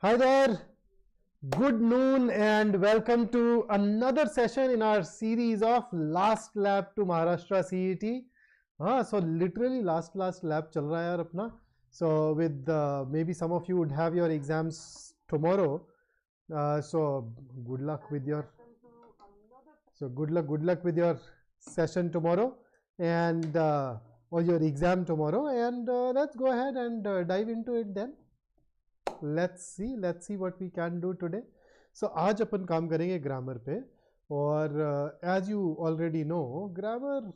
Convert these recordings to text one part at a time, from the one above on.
Hi there, good noon and welcome to another session in our series of last lab to Maharashtra CET. So literally last lab chal raha hai yaar apna. So with maybe some of you would have your exams tomorrow. So good luck with your good luck with your session tomorrow and or your exam tomorrow, and let's go ahead and dive into it then. let's see what we can do today. So आज अपन काम करेंगे grammar पे, और as you already know grammar,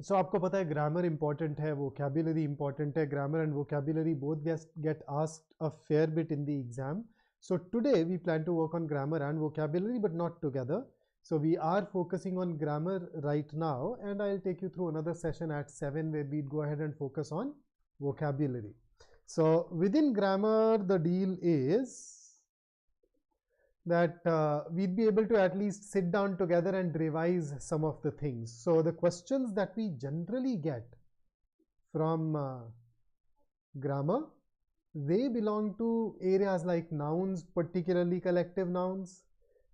so आपको पता है grammar important है, vocabulary important है. Grammar and vocabulary both get asked a fair bit in the exam. So today we plan to work on grammar and vocabulary, but not together. So we are focusing on grammar right now, and I'll take you through another session at 7 where we'd go ahead and focus on vocabulary. So within grammar, the deal is that we'd be able to at least sit down together and revise some of the things. So the questions that we generally get from grammar, they belong to areas like nouns, particularly collective nouns.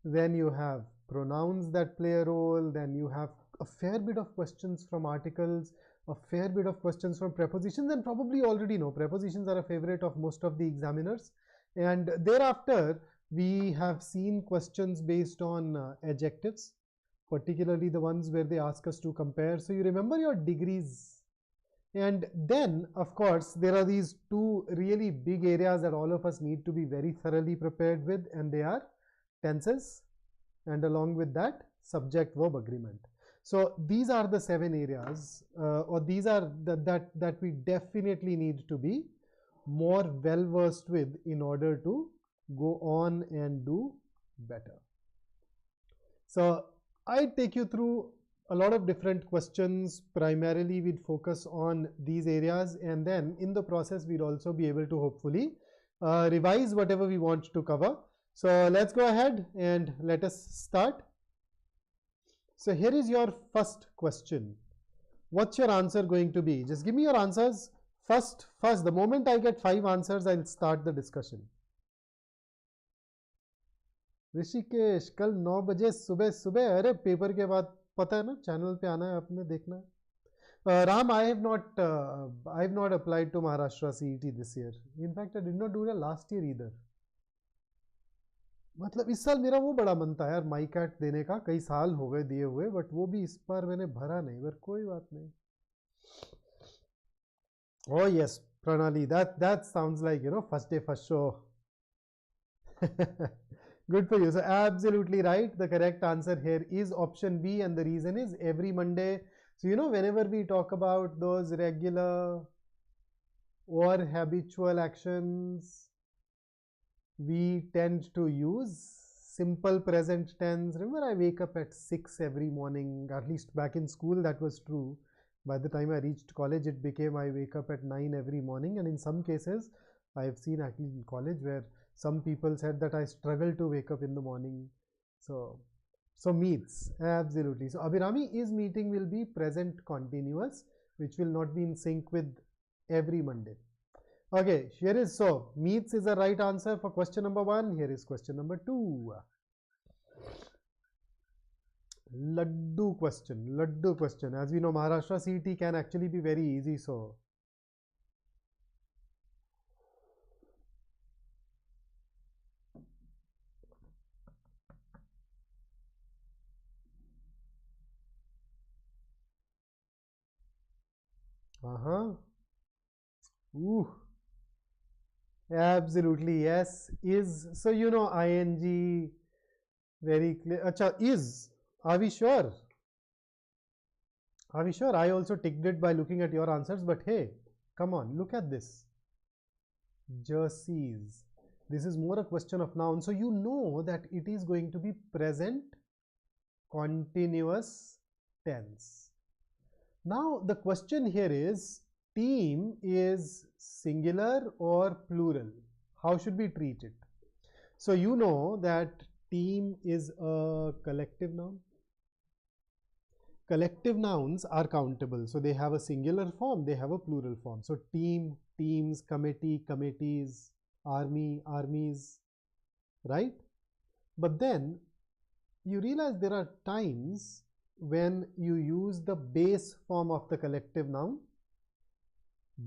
Then you have pronouns that play a role. Then you have a fair bit of questions from articles, a fair bit of questions from prepositions, and probably already know prepositions are a favorite of most of the examiners. And thereafter we have seen questions based on adjectives, particularly the ones where they ask us to compare. So you remember your degrees. And then of course there are these two really big areas that all of us need to be very thoroughly prepared with, and they are tenses and along with that subject verb agreement. So these are the 7 areas, or these are that we definitely need to be more well versed with in order to go on and do better. So I take you through a lot of different questions. Primarily we'd focus on these areas, and then in the process we'd also be able to hopefully revise whatever we want to cover. So let's go ahead and let us start. So here is your first question. What's your answer going to be? Just give me your answers first. The moment I get 5 answers, I'll start the discussion. Rishikesh, कल 9 बजे सुबह अरे paper के बाद पता है ना, channel पे आना है, आपने देखना है. Ram, I have not applied to Maharashtra CET this year. In fact, I did not do it last year either. मतलब इस साल मेरा वो बड़ा मन था यार MAHCET देने का, कई साल हो गए दिए हुए, बट वो भी इस बार मैंने भरा नहीं, पर कोई बात नहीं. Oh yes, Pranali, that sounds like, you know, first day first show. Good for you. So absolutely right. The correct answer here is option B, and the reason is every Monday. So you know, whenever we talk about those regular or habitual actions, we tend to use simple present tense. Remember, I wake up at 6 every morning. At least back in school that was true. By the time I reached college, it became I wake up at 9 every morning, and in some cases I have seen actually in college where some people said that I struggle to wake up in the morning. So meets, absolutely. So Abhirami, is meeting will be present continuous, which will not be in sync with every Monday. Okay, here is, so meets is the right answer for question number 1. Here is question number 2. Laddu question. As we know, Maharashtra CET can actually be very easy. So absolutely yes. Is, so you know, ing, very clear. Acha, is, are we sure? I also ticked it by looking at your answers, but hey, come on, look at this. Jerseys. This is more a question of noun, so you know that it is going to be present continuous tense. Now the question here is, team is singular or plural? How should we treat it? So you know that team is a collective noun. Collective nouns are countable, so they have a singular form, they have a plural form. So team, teams, committee, committees, army, armies, right? But then you realize there are times when you use the base form of the collective noun,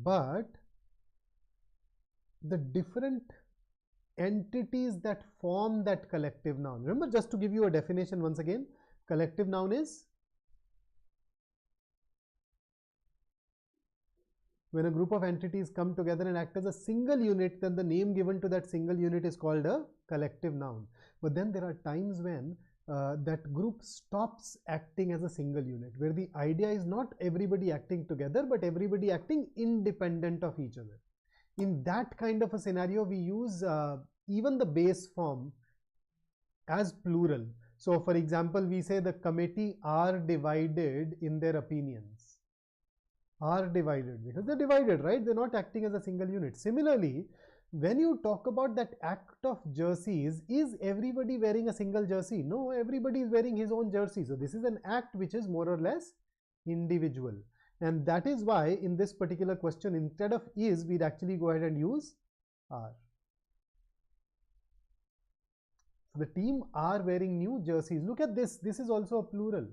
but the different entities that form that collective noun. Remember, just to give you a definition once again, collective noun is when a group of entities come together and act as a single unit, then the name given to that single unit is called a collective noun. But then there are times when that group stops acting as a single unit, where the idea is not everybody acting together, but everybody acting independent of each other. In that kind of a scenario, we use even the base form as plural. So for example, we say the committee are divided in their opinions. Are divided because they're divided, right? They're not acting as a single unit. Similarly, when you talk about that act of jerseys, is everybody wearing a single jersey? No, everybody is wearing his own jersey. So this is an act which is more or less individual. And that is why in this particular question, instead of is, we'd actually go ahead and use are. So the team are wearing new jerseys. Look at this. This is also a plural.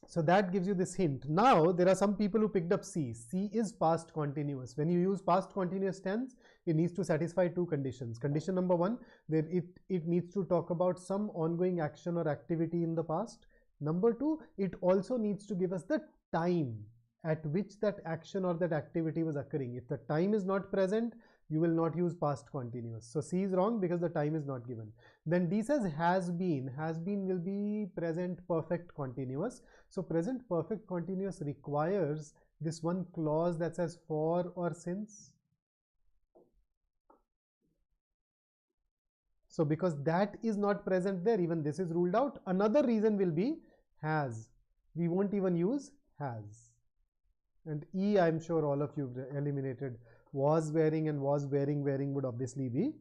So that gives you this hint. Now, there are some people who picked up C. C is past continuous. When you use past continuous tense, it needs to satisfy two conditions. Condition number one, that it needs to talk about some ongoing action or activity in the past. Number two, it also needs to give us the time at which that action or that activity was occurring. If the time is not present, you will not use past continuous. So C is wrong because the time is not given. Then D says has been. Has been will be present perfect continuous. So present perfect continuous requires this one clause that says for or since. So because that is not present there, even this is ruled out. Another reason will be has. We won't even use has. And E, I'm sure all of you eliminated. Was wearing and was wearing would obviously be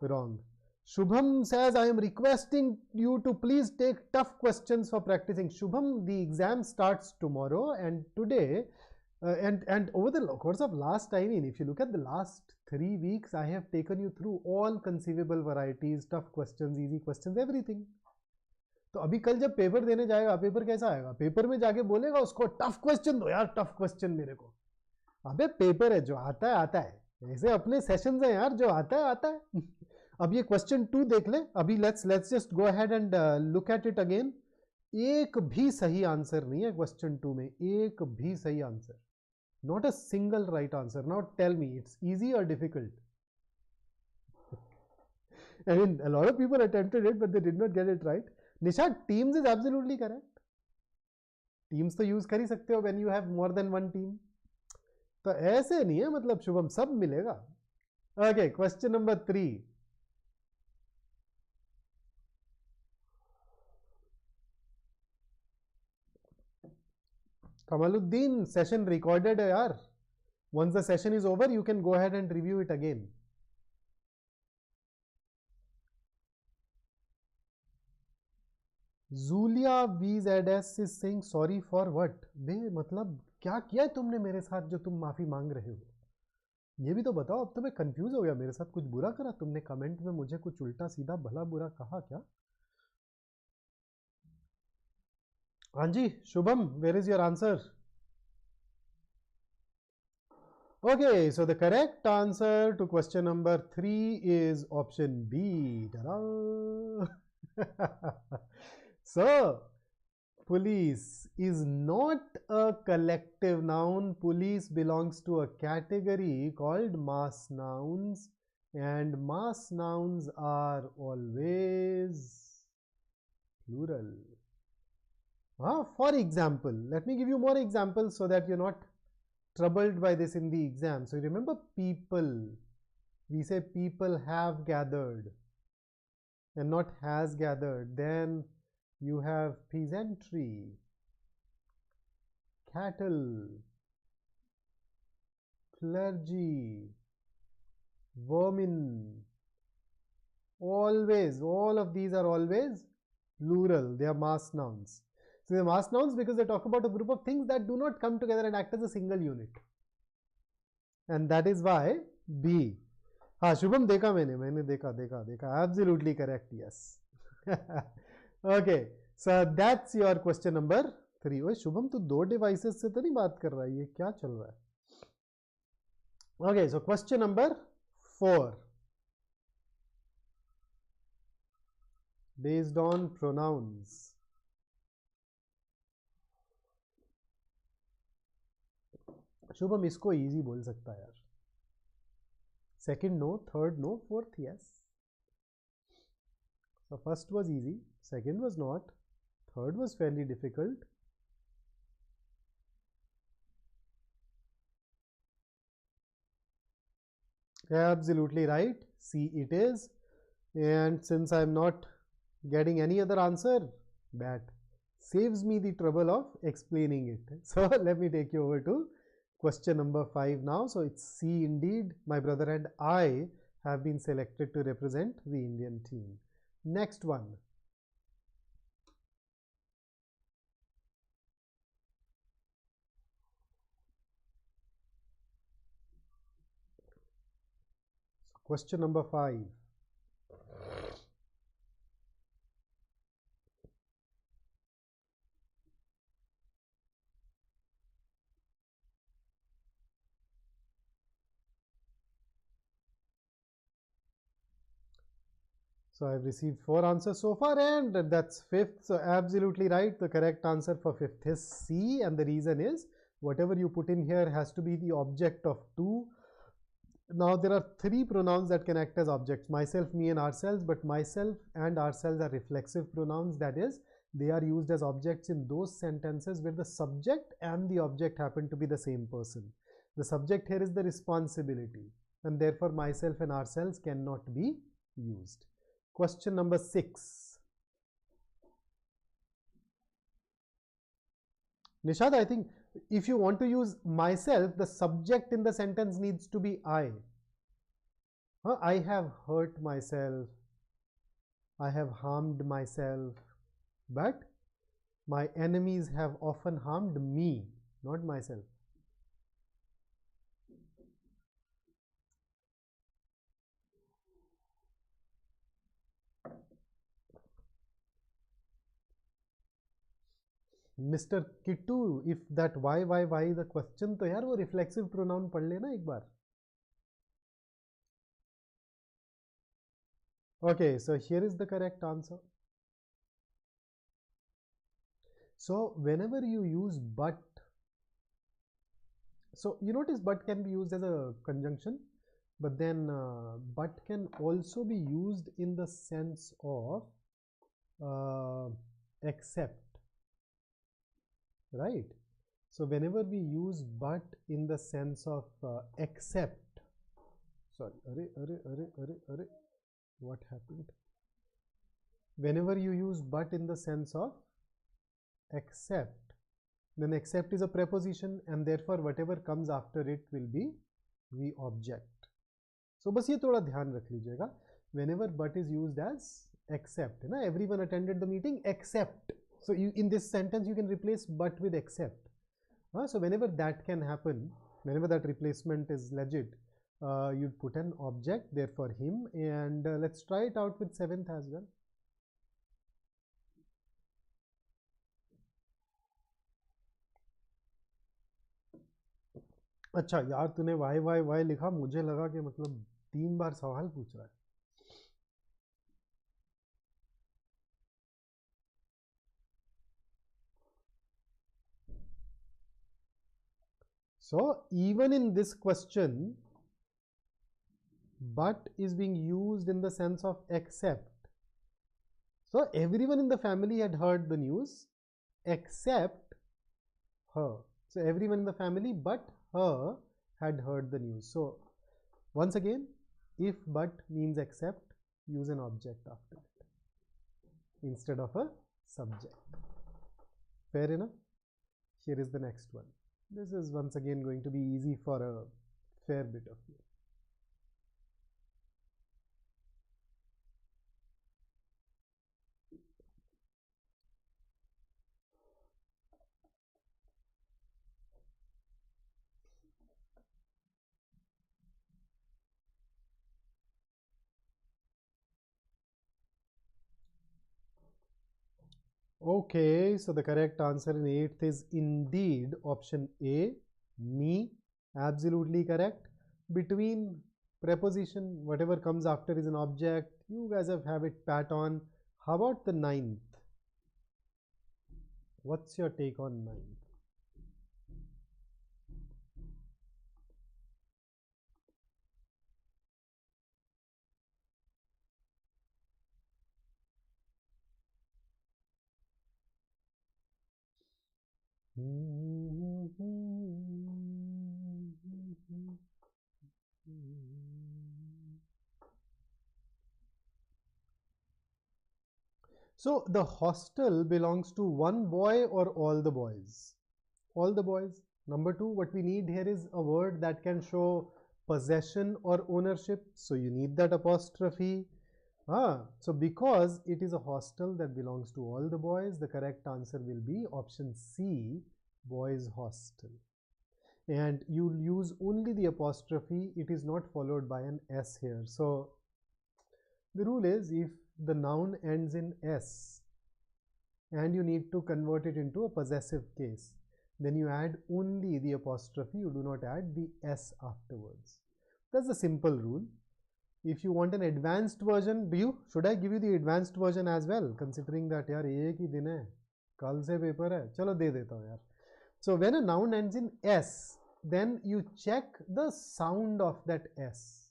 wrong. Shubham says, I am requesting you to please take tough questions for practicing. Shubham, the exam starts tomorrow, and today and over the course of last, I mean, if you look at the last 3 weeks, I have taken you through all conceivable varieties, tough questions, easy questions, everything. तो अभी कल जब paper देने जाएगा, paper कैसा आएगा? Paper में जाके बोलेगा उसको टफ क्वेश्चन दो यार, टफ क्वेश्चन मेरे को. अबे पेपर है, जो आता है आता है. ऐसे अपने सेशंस हैं यार, जो आता है आता है. अब ये क्वेश्चन 2 देख ले. अभी let's just go ahead and look at it again. एक भी सही आंसर नहीं है क्वेश्चन 2 में, एक भी सही answer. Not a single right answer. Now tell me, it's easy और difficult? I mean, a lot of people attempted it, but they did not get it right. Nisha, teams is absolutely correct. Teams तो use कर ही सकते हो when you have more than one team. तो ऐसे नहीं है, मतलब शुभम सब मिलेगा. Okay, question number 3. Kamaluddin, session recorded है यार. Once the session is over, you can go ahead and review it again. Zulia VZS is saying sorry for what? बे मतलब क्या किया है तुमने मेरे साथ जो तुम माफी मांग रहे हो? ये भी तो बताओ. अब तो मैं कंफ्यूज हो गया. मेरे साथ कुछ बुरा करा तुमने? कमेंट में मुझे कुछ उल्टा सीधा भला बुरा कहा क्या? हाँ जी Shubham, where is your answer? Okay, so the correct answer to question number 3 is option B. So, police is not a collective noun. Police belongs to a category called mass nouns, and mass nouns are always plural. For example, let me give you more examples so that you're not troubled by this in the exam. So remember people. We say people have gathered and not has gathered. Then you have peasantry, cattle, clergy, vermin. Always, all of these are always plural. They are mass nouns. So they are mass nouns because they talk about a group of things that do not come together and act as a single unit. and that is why B. हाँ शुभम देखा मैंने देखा absolutely correct, yes. Okay, so that's your question number 3. ओए शुभम तू 2 devices से तो नहीं बात कर रहा है, ये क्या चल रहा है? Okay, so question number 4. Based on pronouns. Shubham इसको easy बोल सकता है यार. Second no, third no, fourth yes. So first was easy, second was not, third was fairly difficult. Absolutely right, C it is. And since I am not getting any other answer, that saves me the trouble of explaining it. So let me take you over to question number 5 now. So it's C indeed. My brother and I have been selected to represent the Indian team. Next one. So question number 5. So I've received 4 answers so far, and that's 5th. So absolutely right. The correct answer for 5th is C, and the reason is whatever you put in here has to be the object of 2. Now there are 3 pronouns that can act as objects: myself, me, and ourselves. But myself and ourselves are reflexive pronouns. That is, they are used as objects in those sentences where the subject and the object happen to be the same person. The subject here is the responsibility, and therefore myself and ourselves cannot be used. Question number 6. Nishad, I think if you want to use myself, the subject in the sentence needs to be I. I have hurt myself, I have harmed myself, but my enemies have often harmed me, not myself. Mr. Kittu, if that why the question, तो यार वो reflexive pronoun पढ़ लेना एक बार. Okay, so here is the correct answer. So whenever you use but, so you notice but can be used as a conjunction, but then but can also be used in the sense of except. Right? So whenever we use but in the sense of except, sorry, what happened? Whenever you use but in the sense of except, then except is a preposition, and therefore whatever comes after it will be the object. So बस ये थोड़ा ध्यान रख लीजिएगा. Whenever but is used as except, ना, everyone attended the meeting except. So you, in this sentence you can replace but with except. So whenever that can happen, whenever that replacement is legit, you'd put an object there for him. And let's try it out with 7th as well. अच्छा यार तूने Y लिखा, मुझे लगा कि मतलब 3 बार सवाल पूछ रहा है. So even in this question, but is being used in the sense of except. So everyone in the family had heard the news except her. So everyone in the family but her had heard the news. So once again, if but means except, use an object after it instead of a subject. Fair enough? Here is the next one. This is once again going to be easy for a fair bit of you. Okay, so the correct answer in 8th is indeed option A, me. Absolutely correct. Between preposition, whatever comes after is an object. You guys have it pat on. How about the 9th? What's your take on 9th? So the hostel belongs to one boy or all the boys? All the boys. Number 2, what we need here is a word that can show possession or ownership. So you need that apostrophe. So because it is a hostel that belongs to all the boys, the correct answer will be option C, boys hostel. And you'll use only the apostrophe. It is not followed by an S here. So the rule is, if the noun ends in S and you need to convert it into a possessive case, then you add only the apostrophe. You do not add the S afterwards. That's the simple rule. If you want an advanced version, should I give you the advanced version as well, considering that यार एक ही दिन है, कल से paper है, चलो दे देता हूँ यार. So when a noun ends in S, then you check the sound of that S.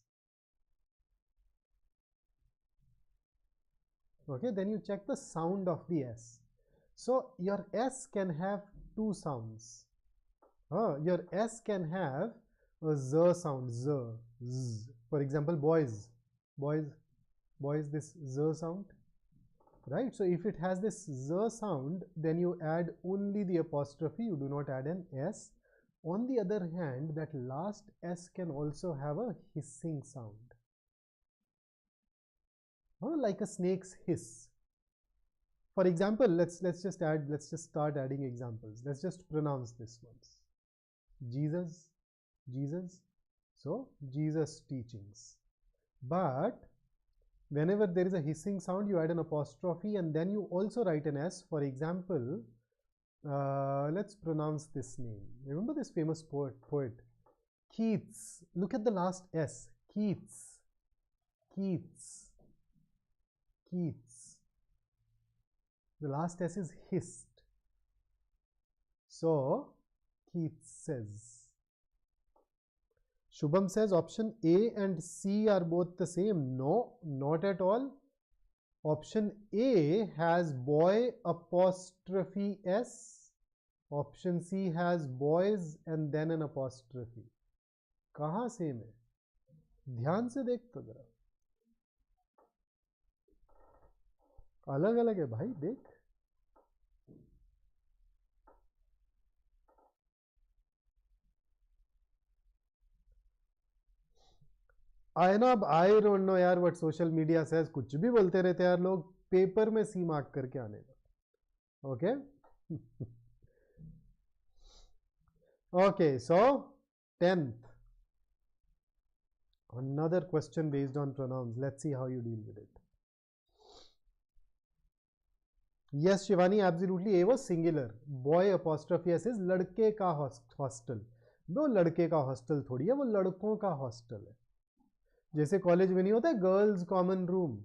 Okay, then you check the sound of the S. So your S can have two sounds. Your S can have a Z sound, Z, Z. For example, boys, this Z sound, right? So if it has this Z sound, then you add only the apostrophe. You do not add an S. On the other hand, that last S can also have a hissing sound, like a snake's hiss. For example, let's just start adding examples. Let's just pronounce this once. Jesus. So Jesus teachings. But whenever there is a hissing sound, you add an apostrophe and then you also write an S. For example, let's pronounce this name. Remember this famous poet Keats. Look at the last S. Keats. The last S is hissed. So Keats says. Shubham says option A and C are both the same. No, not at all. Option A has boy apostrophe S. Option C has boys and then an apostrophe. कहाँ same है? ध्यान से देख तो जरा. अलग अलग है भाई, देख. I don't know यार what social media says. कुछ भी बोलते रहते यार लोग. पेपर में सी मार्क करके आने का. Okay. Okay, so 10th. Another question based on pronouns. Let's see how you deal with it. Yes, Shivani, absolutely. A was singular. Boy apostrophe S is लड़के का hostel. वो लड़के का hostel थोड़ी है, वो लड़कों का hostel है. जैसे कॉलेज में नहीं होता है गर्ल्स कॉमन रूम,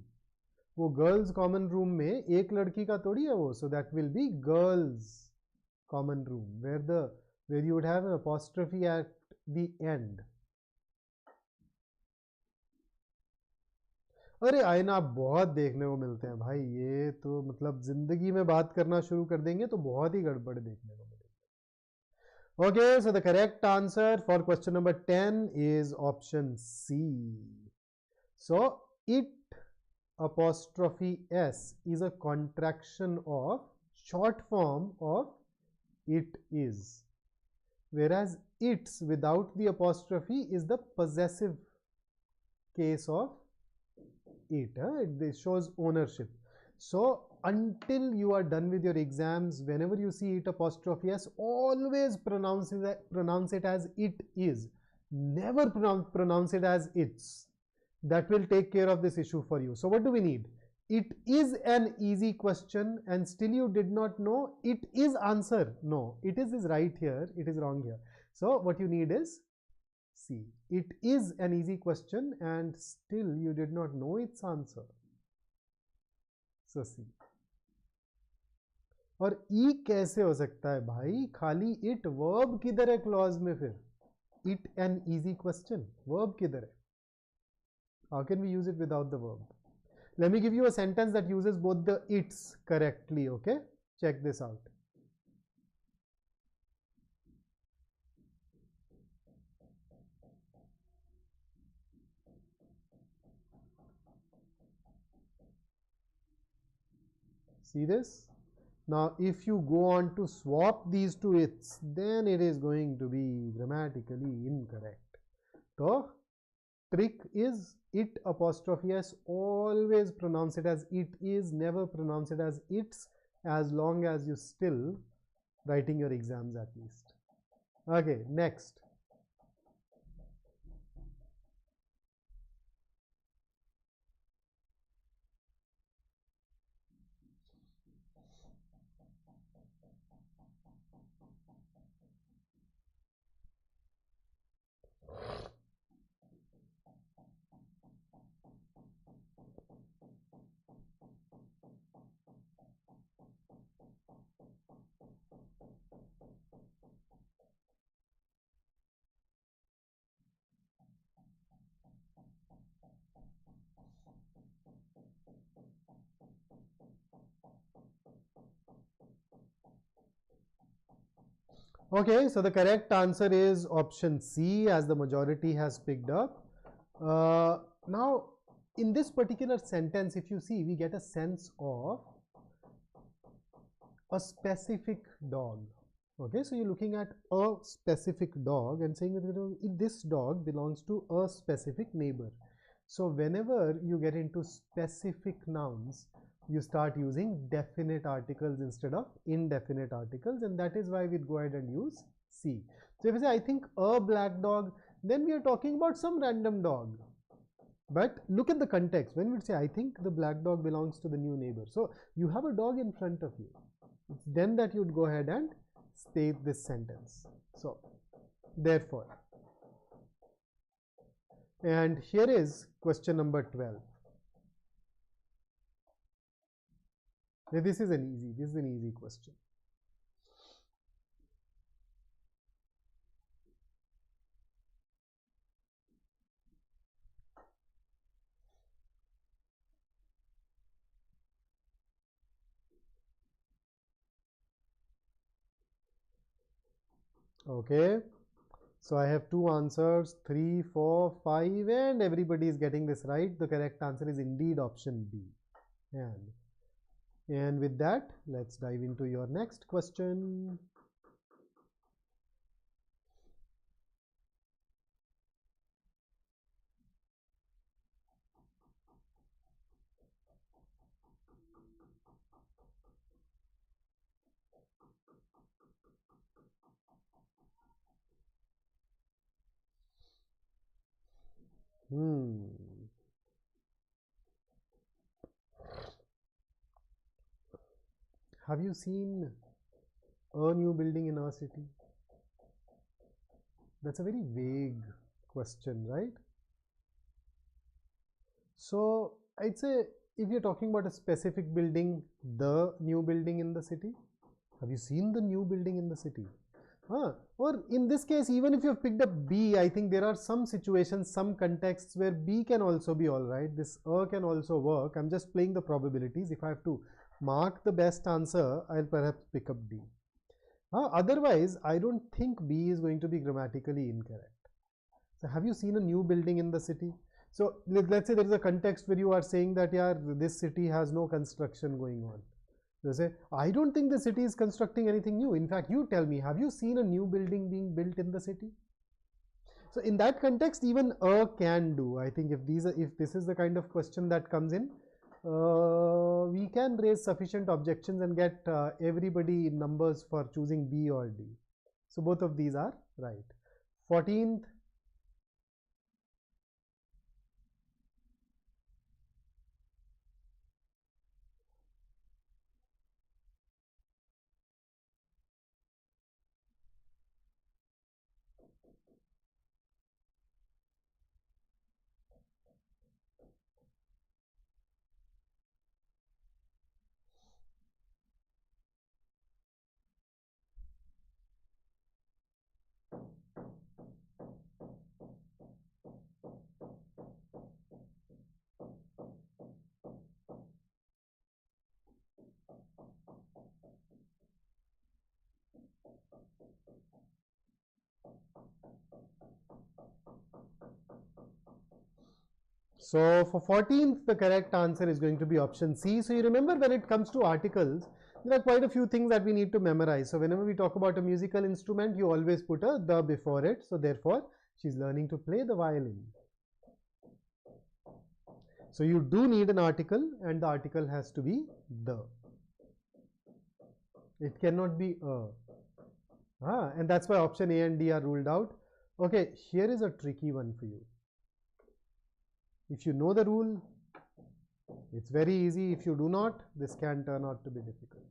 वो गर्ल्स कॉमन रूम में एक लड़की का थोड़ी है वो. So that will be girls common room where you would have an apostrophe at the end. अरे आईना बहुत देखने को मिलते हैं भाई, ये तो मतलब जिंदगी में बात करना शुरू कर देंगे तो बहुत ही गड़बड़ देखने को मिलेगी. Okay, so the correct answer for question number 10 is option C. So it apostrophe S is a contraction of short form of it is, whereas it's without the apostrophe is the possessive case of it. It shows ownership. So until you are done with your exams, whenever you see it apostrophe S, always pronounce it as it is. Never pronounce it as it's. That will take care of this issue for you. So what do we need? it is an easy question and still you did not know it is answer. No, it is right here, it is wrong here. So what you need is C. It is an easy question and still you did not know its answer. So C. और ई कैसे हो सकता है भाई? खाली it, verb किधर है clause में फिर? It an easy question, verb किधर है? How can we use it without the verb? Let me give you a sentence that uses both the its correctly, okay? Check this out. See this? Now, if you go on to swap these two its, then it is going to be grammatically incorrect. So, trick is it apostrophe s, always pronounce it as it is, never pronounce it as its, as long as you still writing your exams at least. Okay, next. Okay, so the correct answer is option C, as the majority has picked up. Now, in this particular sentence, if you see, we get a sense of a specific dog. Okay, so you're looking at a specific dog and saying that this dog belongs to a specific neighbor. So whenever you get into specific nouns, you start using definite articles instead of indefinite articles, and that is why we go ahead and use C. So if I say I think a black dog, then we are talking about some random dog. But look at the context. When we say I think the black dog belongs to the new neighbor, so you have a dog in front of you. It's then that you'd go ahead and state this sentence. So therefore, and here is question number 12. This is an easy question. Okay, so I have two answers, 3, 4, 5, and everybody is getting this right. The correct answer is indeed option B. And with that, let's dive into your next question. Have you seen a new building in our city? That's a very vague question, right? So I'd say if you're talking about a specific building, the new building in the city, have you seen the new building in the city? Or in this case, even if you've picked up B, I think there are some situations, some contexts where B can also be all right. This A can also work. I'm just playing the probabilities. If I have to mark the best answer, I'll perhaps pick up D. Otherwise, I don't think B is going to be grammatically incorrect. So have you seen a new building in the city? So let's say there is a context where you are saying that, yeah, this city has no construction going on. They say, I don't think the city is constructing anything new. In fact, you tell me, have you seen a new building being built in the city? So in that context, even A can do. I think if this is the kind of question that comes in, we can raise sufficient objections and get everybody numbers for choosing B or D. So both of these are right. 14th. So for 14th, the correct answer is going to be option C. So you remember when it comes to articles, there are quite a few things that we need to memorize. So whenever we talk about a musical instrument, you always put a the before it. So therefore, she's learning to play the violin. So you do need an article, and the article has to be the. It cannot be a. And that's why option A and D are ruled out. Okay, here is a tricky one for you. If you know the rule, it's very easy. If you do not, this can turn out to be difficult.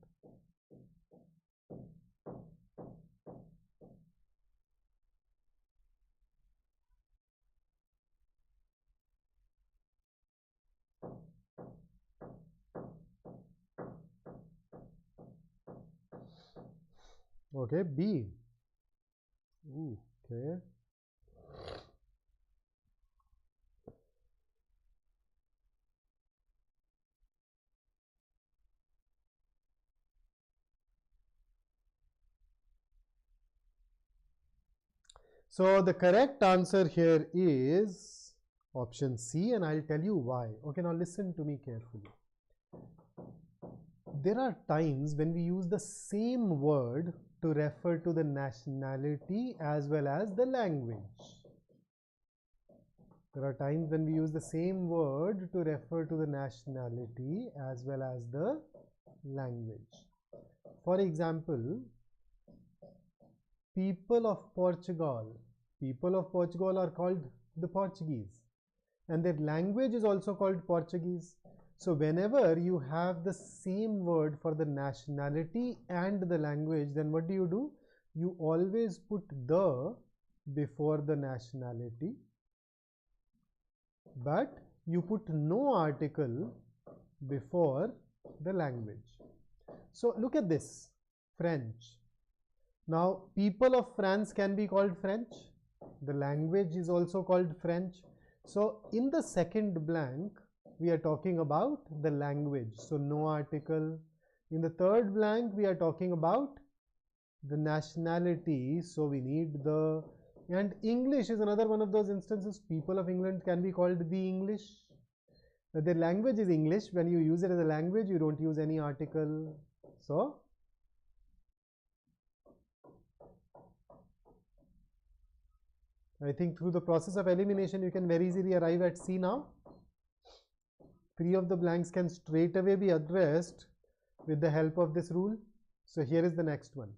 Okay, B. Ooh, okay. So the correct answer here is option C, and I'll tell you why. Okay, now listen to me carefully. There are times when we use the same word to refer to the nationality as well as the language. There are times when we use the same word to refer to the nationality as well as the language. For example, people of Portugal are called the Portuguese, and their language is also called Portuguese. So whenever you have the same word for the nationality and the language, then what do? You always put the before the nationality, but you put no article before the language. So look at this, French. Now people of France can be called French. The language is also called French. So in the second blank, we are talking about the language, so no article. In the third blank, we are talking about the nationality, so we need the. And English is another one of those instances. People of England can be called the English. Their language is English. When you use it as a language, you don't use any article. So I think through the process of elimination, you can very easily arrive at C now. 3 of the blanks can straight away be addressed with the help of this rule. So here is the next one.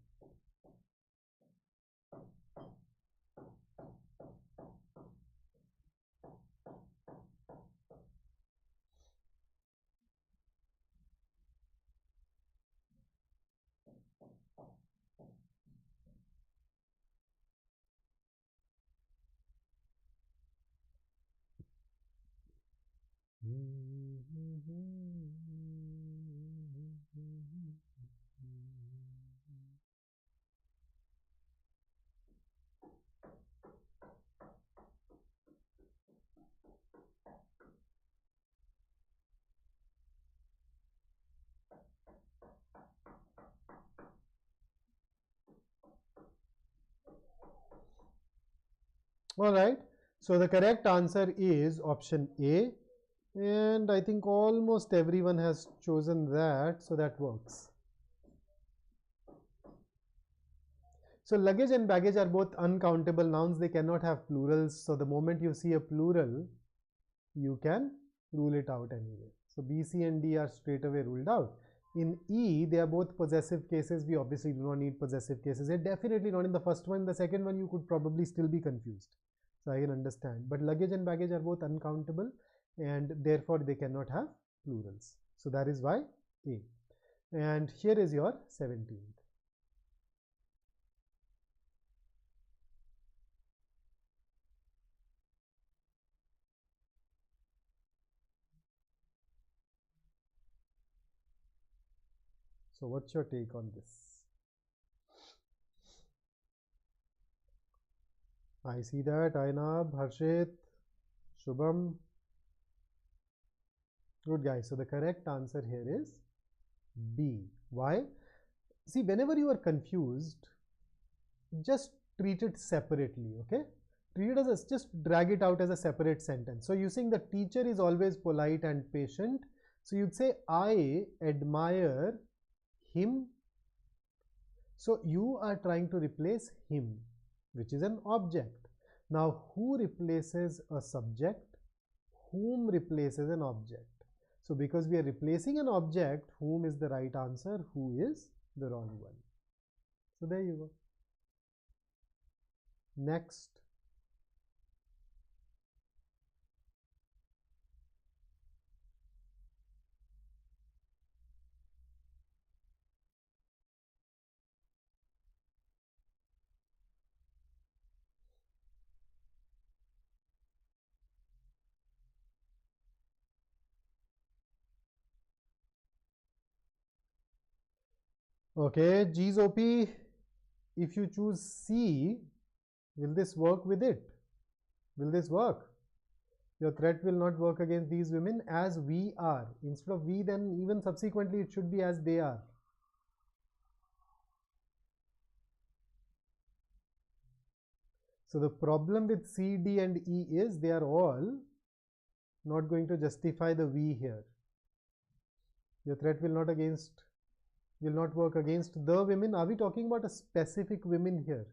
All right, so the correct answer is option A, and I think almost everyone has chosen that, so that works. So luggage and baggage are both uncountable nouns. They cannot have plurals. So the moment you see a plural, you can rule it out anyway. So B, C and D are straight away ruled out. In E, they are both possessive cases. We obviously do not need possessive cases. They're definitely not in the first one. The second one, you could probably still be confused. So I can understand. But luggage and baggage are both uncountable, and therefore they cannot have plurals. So that is why A. And here is your 17th. So what's your take on this? I see that Ainab, Harshit, Shubham. Good guys. So the correct answer here is B. Why? See, whenever you are confused, just treat it separately, okay? Treat it as just drag it out as a separate sentence. So you're saying the teacher is always polite and patient. So you'd say, I admire him. So you are trying to replace him, which is an object. Now, who replaces a subject? Whom replaces an object? So because we are replacing an object, whom is the right answer, who is the wrong one. So there you go. Next. Okay, G's OP, if you choose C, will this work with it? Will this work? Your threat will not work against these women as we are. Instead of we, then even subsequently it should be as they are. So the problem with C, D and E is they are all not going to justify the we here. Your threat will not work against the women. Are we talking about a specific women here?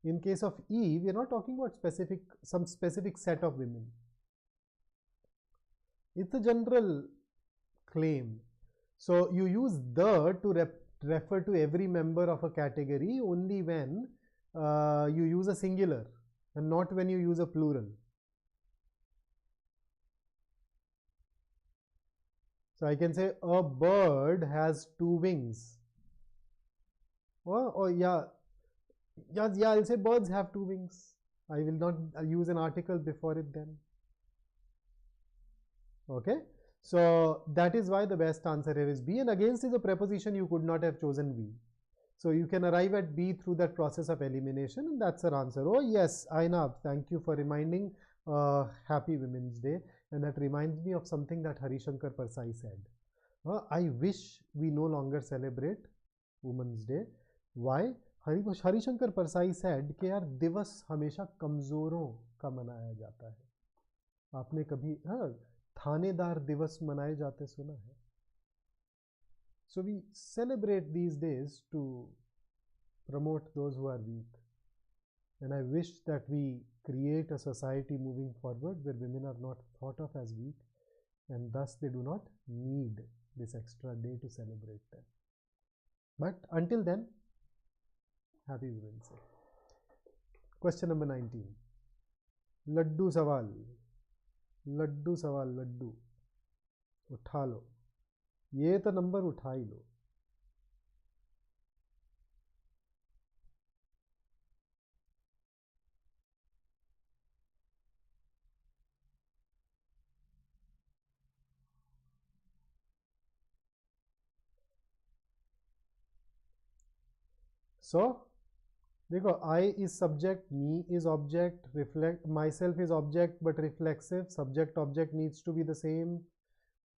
In case of E, we are not talking about some specific set of women. It's a general claim. So you use the to refer to every member of a category only when you use a singular and not when you use a plural. So I can say a bird has 2 wings. Or yeah, I'll say birds have 2 wings. I will not use an article before it then. Okay, so that is why the best answer here is B, and against is a preposition you could not have chosen B. So you can arrive at B through that process of elimination, and that's our answer. Oh yes, Ainab, thank you for reminding. Happy Women's Day. And that reminds me of something that Harishankar Persai said. I wish we no longer celebrate Women's Day. Why? Harishankar Persai said कि यार दिवस हमेशा कमजोरों का मनाया जाता है. आपने कभी थानेदार दिवस मनाए जाते सुना है? So we celebrate these days to promote those who are weak. And I wish that we create a society moving forward where women are not thought of as weak, and thus they do not need this extra day to celebrate them. But until then, happy Women's Day. Question number 19. Laddu sawal. Laddu sawal, laddu. उठा लो. ये तो number उठा ही लो. So देखो, I is subject, me is object, myself is object but reflexive. Subject object needs to be the same.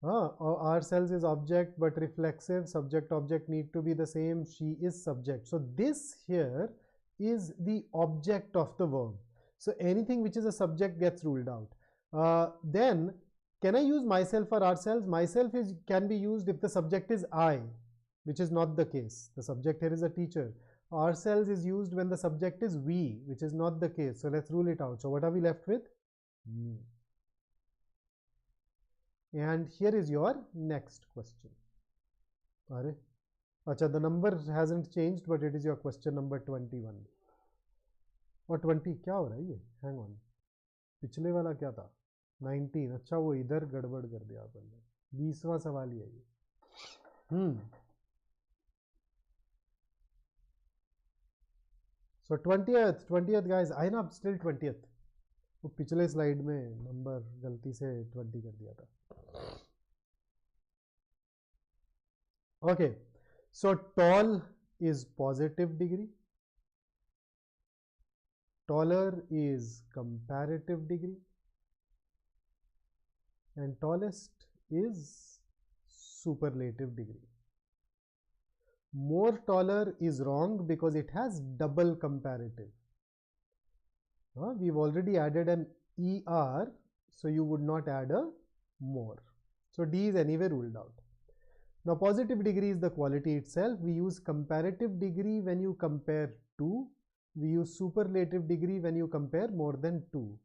Ourselves is object but reflexive. Subject object need to be the same. She is subject. So this here is the object of the verb. So anything which is a subject gets ruled out. Then can I use myself or ourselves? Myself can be used if the subject is I, which is not the case. The subject here is a teacher. Ourselves is used when the subject is we, which is not the case. So let's rule it out. So what are we left with? Me. And here is your next question. Acha, the number hasn't changed, but it is your question number 21. और 20 क्या हो रहा है ये? Hang on. पिछले वाला क्या था? 19. अच्छा वो इधर गड़बड़ कर दिया अपन ने. 20वां सवाल ही है ये. So 20th guys, I know still 20th. वो पिछले स्लाइड में नंबर गलती से 20 कर दिया था. Okay, so tall is positive degree. Taller is comparative degree. And tallest is superlative degree. More taller is wrong because it has double comparative. We've already added an ER, so you would not add a more. So D is anyway ruled out. Now positive degree is the quality itself. We use comparative degree when you compare two. We use superlative degree when you compare more than two.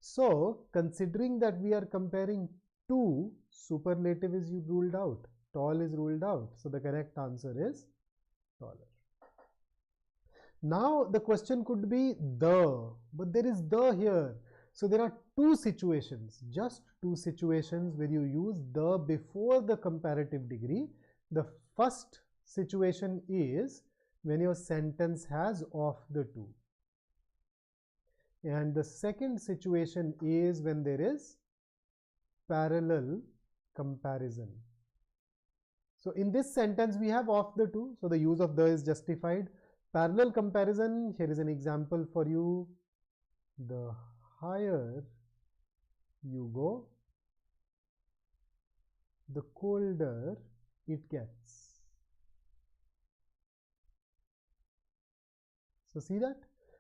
So considering that we are comparing two, superlative is ruled out. Tall is ruled out. So the correct answer is taller. Now the question could be the, but there is the here. So there are two situations, just two situations where you use the before the comparative degree. The first situation is when your sentence has of the two. And the second situation is when there is parallel comparison. So in this sentence we have of the two, so the use of the is justified. Parallel comparison, here is an example for you. The higher you go, the colder it gets. So see that?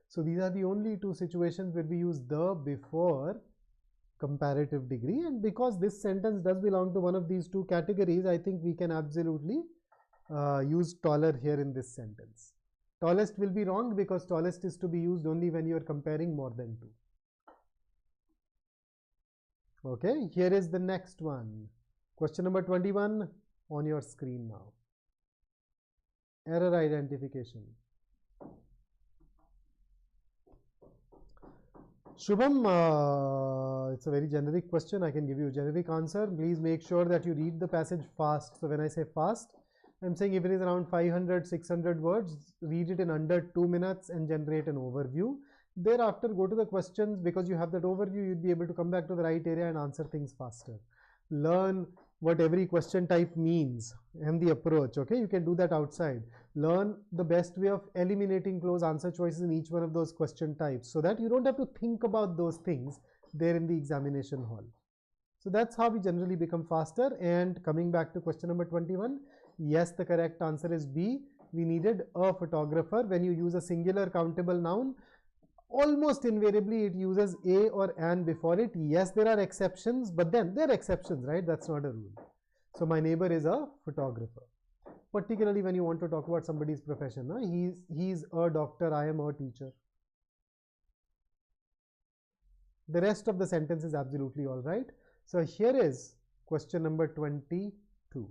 So these are the only two situations where we use the before comparative degree, and because this sentence does belong to one of these two categories, I think we can absolutely use taller here in this sentence. Tallest will be wrong because tallest is to be used only when you are comparing more than two. Okay, here is the next one. Question number 21 on your screen now. Error identification. Shubham, it's a very generic question. I can give you a generic answer. Please make sure that you read the passage fast. So when I say fast, I'm saying if it is around 500, 600 words, read it in under 2 minutes and generate an overview. Thereafter, go to the questions. Because you have that overview, you'd be able to come back to the right area and answer things faster. Learn what every question type means and the approach. Okay, you can do that outside. Learn the best way of eliminating close answer choices in each one of those question types so that you don't have to think about those things there in the examination hall. So that's how we generally become faster. And coming back to question number 21, yes, the correct answer is B. We needed a photographer. When you use a singular countable noun, almost invariably it uses a or an before it. Yes, there are exceptions, but then there are exceptions, right? That's not a rule. So my neighbor is a photographer. Particularly when you want to talk about somebody's profession. No? He's a doctor, I am a teacher. The rest of the sentence is absolutely all right. So here is question number 22.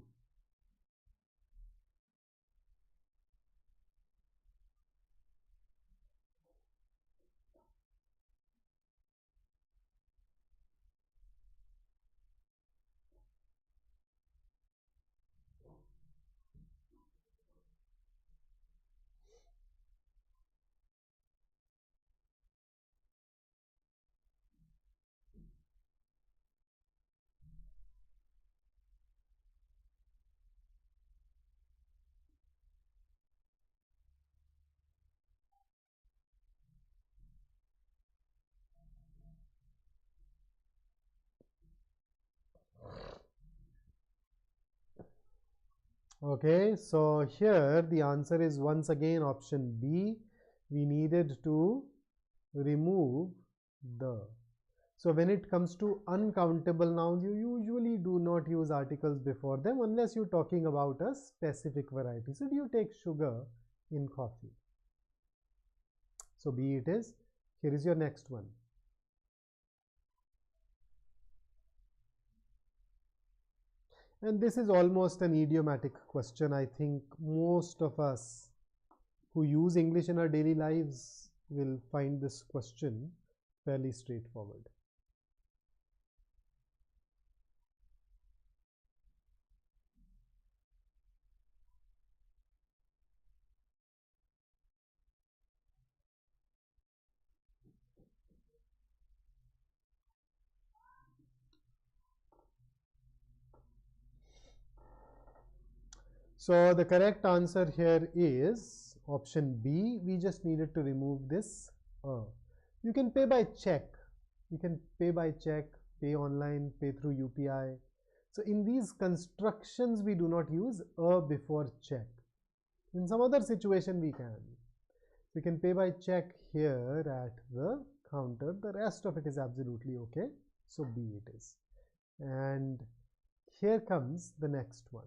Okay, so here the answer is once again option B. We needed to remove the. So when it comes to uncountable nouns, you usually do not use articles before them unless you're talking about a specific variety. So do you take sugar in coffee? So B it is. Here is your next one. And this is almost an idiomatic question. I think most of us who use English in our daily lives will find this question fairly straightforward. So the correct answer here is option B. We just needed to remove this. You can pay by check. You can pay by check, pay online, pay through UPI. So in these constructions, we do not use a before check. In some other situation we can. We can pay by check here at the counter. The rest of it is absolutely okay. So B it is. And here comes the next one.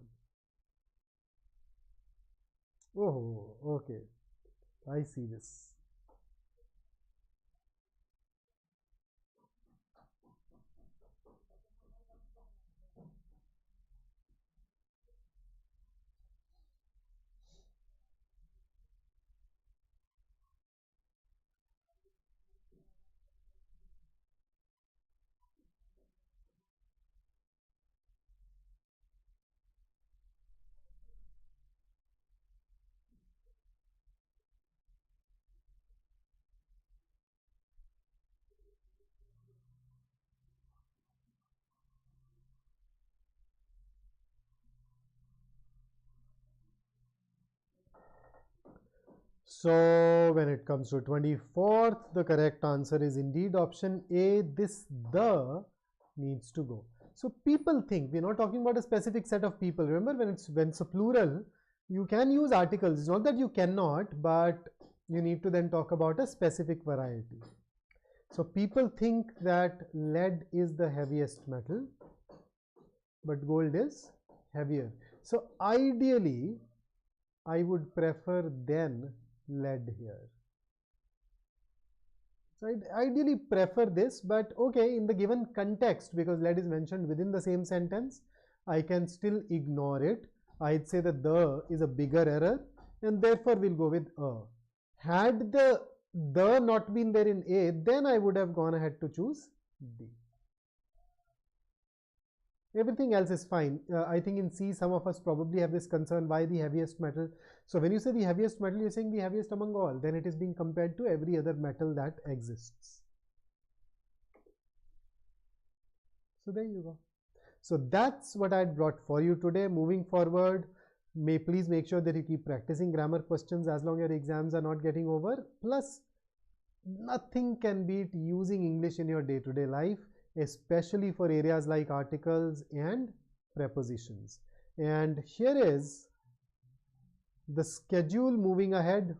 Oh, okay. I see this. So when it comes to 24th, the correct answer is indeed option A. This the needs to go. So people think, we're not talking about a specific set of people. Remember, when it's a plural, you can use articles. It's not that you cannot, but you need to then talk about a specific variety. So people think that lead is the heaviest metal, but gold is heavier. So ideally, I would prefer then lead here. So I ideally prefer this, but okay, in the given context, because lead is mentioned within the same sentence, I can still ignore it. I'd say that the is a bigger error, and therefore we'll go with a. Had the not been there in A, then I would have gone ahead to choose D. Everything else is fine. I think in C, some of us probably have this concern, why the heaviest metal? So when you say the heaviest metal, you're saying the heaviest among all. Then it is being compared to every other metal that exists. So there you go. So that's what I brought for you today. Moving forward, please make sure that you keep practicing grammar questions as long as your exams are not getting over. Plus, nothing can beat using English in your day-to-day life, especially for areas like articles and prepositions. And here is the schedule moving ahead.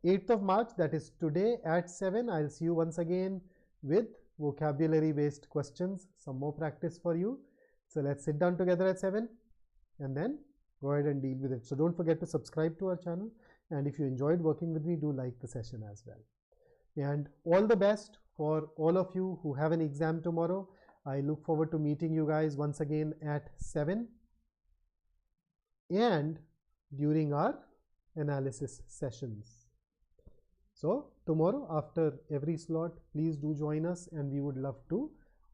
8th of March, that is today at 7. I'll see you once again with vocabulary based questions, some more practice for you. So let's sit down together at 7 and then go ahead and deal with it. So don't forget to subscribe to our channel, and if you enjoyed working with me, do like the session as well. And all the best for all of you who have an exam tomorrow. I look forward to meeting you guys once again at 7 and during our analysis sessions. So tomorrow after every slot, please do join us, and we would love to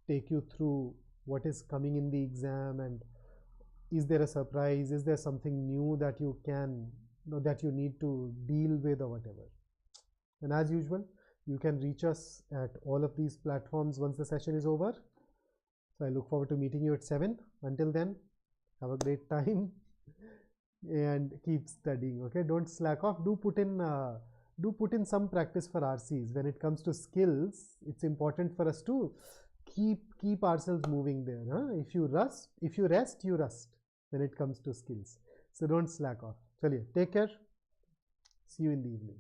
take you through what is coming in the exam, and is there a surprise, is there something new that you need to deal with or whatever. And as usual, you can reach us at all of these platforms once the session is over. So I look forward to meeting you at 7. Until then, have a great time and keep studying. Okay, don't slack off. Do put in some practice for RCs. When it comes to skills, it's important for us to keep ourselves moving there. If you rest, you rust when it comes to skills. So don't slack off. Chaliye, take care. See you in the evening.